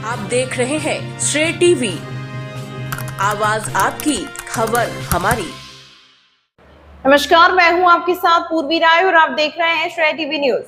आप देख रहे हैं श्रेय टीवी, आवाज आपकी, खबर हमारी। नमस्कार, मैं हूं आपके साथ पूर्वी राय और आप देख रहे हैं श्रेय टीवी न्यूज।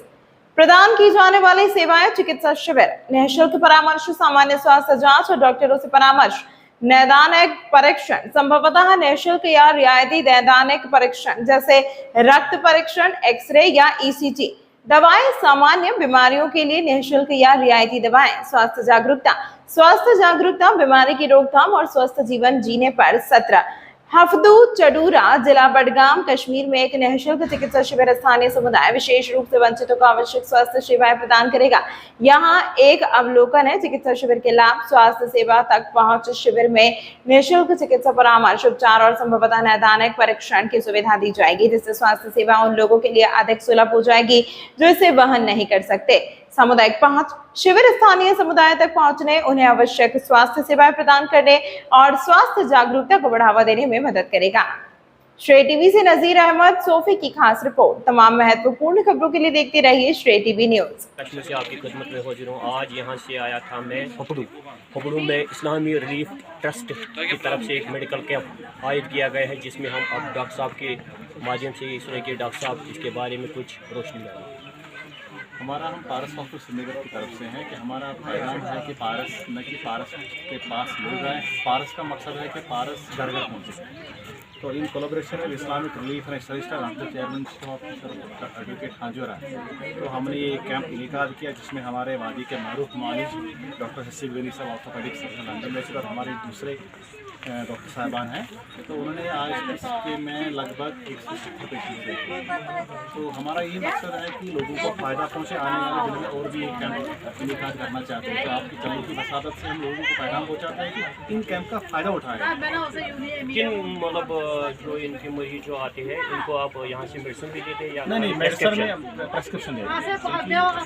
प्रदान की जाने वाली सेवाएं: चिकित्सा शिविर, निःशुल्क परामर्श, सामान्य स्वास्थ्य जांच और डॉक्टरों से परामर्श, नैदानिक परीक्षण, संभवतः निःशुल्क या रियायती नैदानिक परीक्षण जैसे रक्त परीक्षण, एक्सरे या ईसीजी, दवाएं, सामान्य बीमारियों के लिए निःशुल्क या रियायती दवाएं, स्वास्थ्य जागरूकता, बीमारी की रोकथाम और स्वस्थ जीवन जीने पर सत्र। हफदू चडूरा, जिला बडगाम, कश्मीर में एक निःशुल्क चिकित्सा शिविर स्थानीय समुदाय, विशेष रूप से वंचितों को आवश्यक स्वास्थ्य सेवाएं प्रदान करेगा। यहाँ एक अवलोकन है चिकित्सा शिविर के लाभ: स्वास्थ्य सेवा तक पहुंच। शिविर में निःशुल्क चिकित्सा परामर्श, उपचार और संभवतः नैदानिक परीक्षण की सुविधा दी जाएगी, जिससे स्वास्थ्य सेवा उन लोगों के लिए अधिक सुलभ हो जाएगी जो इसे वहन नहीं कर सकते। सामुदायिक पहुंच: शिविर स्थानीय समुदाय तक पहुंचने, उन्हें आवश्यक स्वास्थ्य सेवाएं प्रदान करने और स्वास्थ्य जागरूकता को बढ़ावा देने में मदद करेगा। श्रेय टीवी से नजीर अहमद सोफी की खास रिपोर्ट। तमाम महत्वपूर्ण खबरों के लिए देखते रहिए श्रेय टीवी न्यूज। कश्मीर से आपकी खिदमत में हाजिर हूँ। आज यहाँ से आया था मैं हपड़ू में इस्लामी रिलीफ ट्रस्ट की तरफ से एक मेडिकल कैंप आयोजित किया गया है, जिसमें हम अब डॉक्टर साहब के माध्यम से सुने कि डॉक्टर साहब इसके बारे में कुछ रोशनी डालें। हमारा हम पारस हॉस्पिटल श्रीनगर की तरफ से हैं कि हमारा पैगाम है कि पारस न कि पारस के पास लोग आए। पारस का मकसद है कि पारस घर घर पहुँचे। तो इन कोलैबोरेशन में Islamic relief and register chairman of advocate Hajora, तो हमने ये कैंप इनेकाद किया, जिसमें हमारे वादी के मारूफ मालिज डॉक्टर हसीब गनी साहब ऑर्थोपेडिक सर्जन लंदन में और हमारे दूसरे डॉक्टर साहबान हैं, तो उन्होंने आज इसके में लगभग 170 पेशेंट देखे। तो हमारा ये मकसद है कि लोगों को फ़ायदा पहुँचे। आने वाले दिनों में और भी एक कैंप इनेकाद करना चाहते हैं, तो आपकी चैनल की वसादत से हम लोगों को पैगाम पहुँचाते हैं कि इन कैंप का फ़ायदा उठाएं। किन मतलब जो इनके मरीज जो आते हैं, इनको आप यहाँ से मेडिसिन भी देते हैं या नहीं, मेडिसिन में प्रेस्क्रिप्शन देते हैं।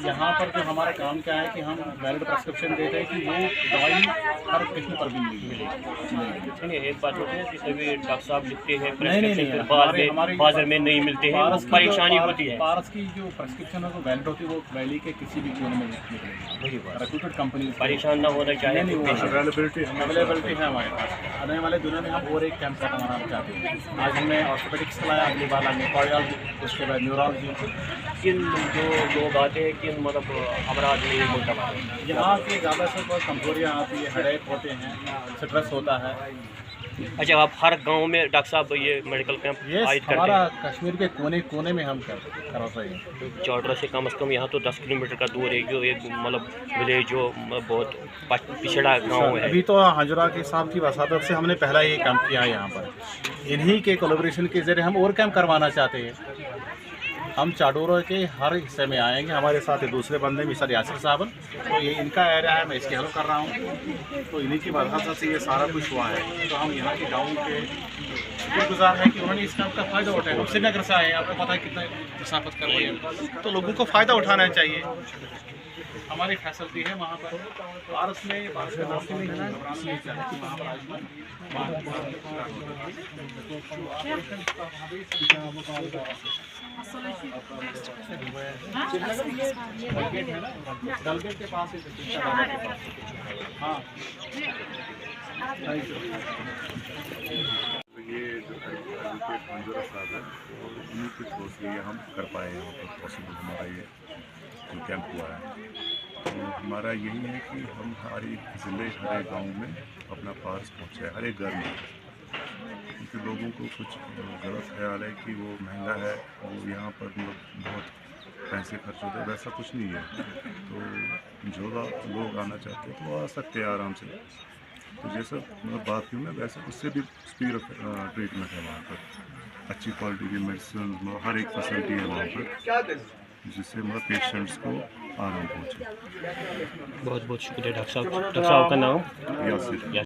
यहाँ पर जो हमारा काम क्या है कि हम वैलिड प्रेस्क्रिप्शन देते हैं कि वो दवाई हर किसी पर भी मिलेगी। नहीं, एक बात होती है कि सभी डॉक्टर साहब लिखते हैं नहीं, बाजार में नहीं मिलते हैं, परेशानी होती है। पारस की जो प्रेस्क्रिप्शन है वो वैलिड होती है, वो वैली के किसी भी कोने में निकलेगी। रेप्यूटेड कंपनी परेशान ना होना चाहिए। अवेलेबिलिटी है हमारे पास। आने वाले दिनों में हम और एक कैंप बनाना चाहते हैं। आज हमने ऑर्थोपेडिक्स लाया, अगली बार आगे कार्डियोलॉजी, उसके बाद न्यूरोलॉजी। किन जो लोग आते हैं, किन मतलब अमराज में मुल्तबा यहाँ के ज़्यादा से बहुत कमजोरियाँ आती है, हेडेक होते हैं, स्ट्रेस होता है। अच्छा, आप हर गांव में डॉक्टर साहब ये मेडिकल कैंप आयोजित करते हमारा हैं? कश्मीर के कोने कोने में हम करा रहे हैं। चौडरा से कम कम यहाँ तो 10 किलोमीटर का दूर है, जो एक मतलब विलेज जो बहुत पिछड़ा गांव है। अभी तो हाजरा के साहब की वसादत से हमने पहला ये कैंप किया है यहाँ पर। इन्हीं के कोलैबोरेशन के जरिए हम और कैंप करवाना चाहते हैं। हम चाडोरा के हर हिस्से में आएंगे। हमारे साथ दूसरे बंदे मिस्टर यासिर साहब, तो ये इनका एरिया है, मैं इसकी हेल्प कर रहा हूँ। तो इन्हीं की वजह से ये सारा कुछ हुआ है। तो हम यहाँ के गाँव के शुक्रगुजार हैं कि उन्होंने इस काम का फ़ायदा उठाया। हम श्रीनगर से आए हैं, आपको पता है कितना मुसाफत कर रही है, तो लोगों को फ़ायदा उठाना चाहिए। हमारी फैसिलिटी है वहाँ पर पारस में डलगेट के पास हाँ। ये जो एडवोकेट हाजोरा साहब है, तो उन्हीं के थ्रू से ये हम कर पाए यहाँ पर पॉसिबल हमारा ये जो कैंप हुआ है। तो हमारा यही है कि हम हर एक ज़िले, हर एक गाँव में अपना पास पहुँचाए, हर एक घर में। क्योंकि लोगों को कुछ गलत ख्याल है कि वो महंगा है, वो यहाँ पर बहुत पैसे खर्च होते हैं, वैसा कुछ नहीं है। तो जो लोग आना चाहते हैं तो वो आ सकते हैं आराम से। तो जैसा मतलब बात की मैं, वैसे उससे भी स्पीड ट्रीटमेंट है वहाँ पर। अच्छी क्वालिटी की मेडिसिन, हर एक फैसिलिटी है वहाँ पर, जिससे मतलब पेशेंट्स को आराम पहुँचे। बहुत बहुत शुक्रिया डॉक्टर साहब। डॉक्टर साहब का नाम? यासिर।